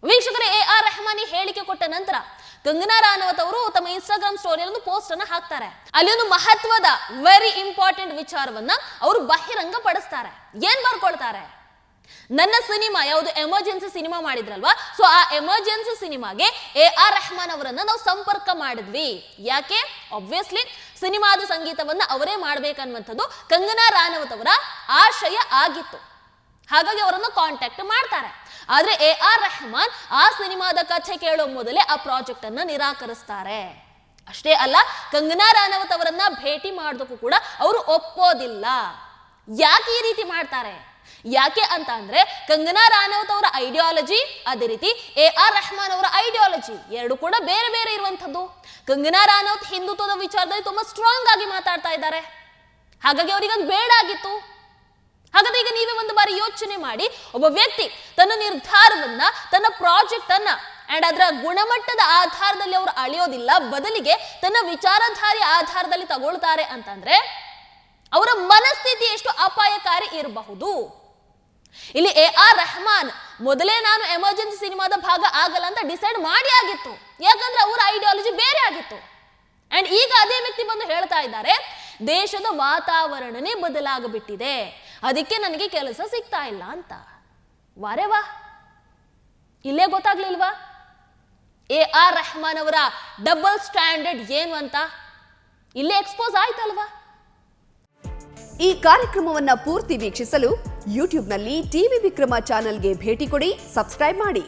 ವೀಕ್ಷಕರೇ, AR ರೆಹಮಾನಿ ಹೇಳಿಕೆ ಕೊಟ್ಟ ನಂತರ ಕಂಗನಾ ರಾನವತ್ ಅವರು ತಮ್ಮ ಇನ್ಸ್ಟಾಗ್ರಾಮ್ ಸ್ಟೋರಿಯಲ್ಲಿ ಒಂದು ಪೋಸ್ಟ್ ಅನ್ನ ಹಾಕ್ತಾರೆ. ಅಲ್ಲಿ ಒಂದು ಮಹತ್ವದ ವೆರಿ ಇಂಪಾರ್ಟೆಂಟ್ ವಿಚಾರವನ್ನ ಅವರು ಬಹಿರಂಗ ಪಡಿಸ್ತಾರೆ. ಏನ್ ಬರ್ಕೊಳ್ತಾರೆ? ನನ್ನ ಸಿನಿಮಾ ಯಾವುದು ಎಮರ್ಜೆನ್ಸಿ ಸಿನಿಮಾ ಮಾಡಿದ್ರಲ್ವಾ, ಸೊ ಆ ಎಮರ್ಜೆನ್ಸಿ ಸಿನಿಮಾಗೆ AR ರೆಹಮಾನ್ ಅವರನ್ನ ನಾವು ಸಂಪರ್ಕ ಮಾಡಿದ್ವಿ. ಯಾಕೆ? ಆಬ್ವಿಯಸ್ಲಿ ಸಿನಿಮಾದ ಸಂಗೀತವನ್ನ ಅವರೇ ಮಾಡ್ಬೇಕನ್ನುವಂಥದ್ದು ಕಂಗನಾ ರಾನವತ್ ಅವರ ಆಶಯ ಆಗಿತ್ತು. ಹಾಗಾಗಿ ಅವರನ್ನು ಕಾಂಟ್ಯಾಕ್ಟ್ ಮಾಡ್ತಾರೆ. ಆದ್ರೆ AR ರೆಹಮಾನ್ ಆ ಸಿನಿಮಾದ ಕಥೆ ಕೇಳೋ ಮೊದಲೇ ಆ ಪ್ರಾಜೆಕ್ಟ್ ಅನ್ನ ನಿರಾಕರಿಸ್ತಾರೆ. ಅಷ್ಟೇ ಅಲ್ಲ, ಕಂಗನಾ ರಾನವತ್ ಅವರನ್ನ ಭೇಟಿ ಮಾಡೋದಕ್ಕೂ ಕೂಡ ಅವರು ಒಪ್ಪೋದಿಲ್ಲ. ಯಾಕೆ ಈ ರೀತಿ ಮಾಡ್ತಾರೆ? ಯಾಕೆ ಅಂತ ಅಂದ್ರೆ ಕಂಗನಾ ರಾನವತ್ ಅವರ ಐಡಿಯಾಲಜಿ, ಅದೇ ರೀತಿ AR ರೆಹಮಾನ್ ಅವರ ಐಡಿಯಾಲಜಿ ಎರಡು ಕೂಡ ಬೇರೆ ಬೇರೆ ಇರುವಂತದ್ದು. ಕಂಗನಾ ರಾನವತ್ ಹಿಂದುತ್ವದ ವಿಚಾರದಲ್ಲಿ ತುಂಬಾ ಸ್ಟ್ರಾಂಗ್ ಆಗಿ ಮಾತಾಡ್ತಾ ಇದ್ದಾರೆ. ಹಾಗಾಗಿ ಅವರಿಗೆ ಅದು ಬೇಡ ಆಗಿತ್ತು. ಹಾಗಾದ್ರೆ ಈಗ ನೀವೇ ಒಂದು ಬಾರಿ ಯೋಚನೆ ಮಾಡಿ, ಒಬ್ಬ ವ್ಯಕ್ತಿ ತನ್ನ ನಿರ್ಧಾರವನ್ನ, ತನ್ನ ಪ್ರಾಜೆಕ್ಟ್ ಅನ್ನ ಅಂಡ್ ಅದರ ಗುಣಮಟ್ಟದ ಆಧಾರದಲ್ಲಿ ಅವರು ಅಳೆಯೋದಿಲ್ಲ, ಬದಲಿಗೆ ತನ್ನ ವಿಚಾರಧಾರೆಯ ಆಧಾರದಲ್ಲಿ ತಗೊಳ್ತಾರೆ ಅಂತಂದ್ರೆ ಅವರ ಮನಸ್ಥಿತಿ ಎಷ್ಟು ಅಪಾಯಕಾರಿ ಇರಬಹುದು. ಇಲ್ಲಿ AR ರೆಹಮಾನ್ ಮೊದಲೇ ನಾನು ಎಮರ್ಜೆನ್ಸಿ ಸಿನಿಮಾದ ಭಾಗ ಆಗಲ್ಲ ಅಂತ ಡಿಸೈಡ್ ಮಾಡಿ ಆಗಿತ್ತು. ಯಾಕಂದ್ರೆ ಅವರ ಐಡಿಯಾಲಜಿ ಬೇರೆ ಆಗಿತ್ತು. ಅಂಡ್ ಈಗ ಅದೇ ವ್ಯಕ್ತಿ ಬಂದು ಹೇಳ್ತಾ ಇದ್ದಾರೆ, ದೇಶದ ವಾತಾವರಣನೇ ಬದಲಾಗಬಿಟ್ಟಿದೆ, ಅದಕ್ಕೆ ನನಗೆ ಕೆಲಸ ಸಿಗ್ತಾ ಇಲ್ಲ ಅಂತ. ವಾರೇ ವಾ, ಇಲ್ಲೇ ಗೊತ್ತಾಗ್ಲಿಲ್ವಾ AR ರೆಹಮಾನ್ ಅವರ ಡಬಲ್ ಸ್ಟ್ಯಾಂಡರ್ಡ್ ಏನು ಅಂತ? ಇಲ್ಲೇ ಎಕ್ಸ್ಪೋಸ್ ಆಯ್ತಲ್ವಾ? ಈ ಕಾರ್ಯಕ್ರಮವನ್ನ ಪೂರ್ತಿ ವೀಕ್ಷಿಸಲು ಯೂಟ್ಯೂಬ್ನಲ್ಲಿ ಟಿವಿ ವಿಕ್ರಮ ಚಾನೆಲ್ಗೆ ಭೇಟಿ ಕೊಡಿ, ಸಬ್ಸ್ಕ್ರೈಬ್ ಮಾಡಿ.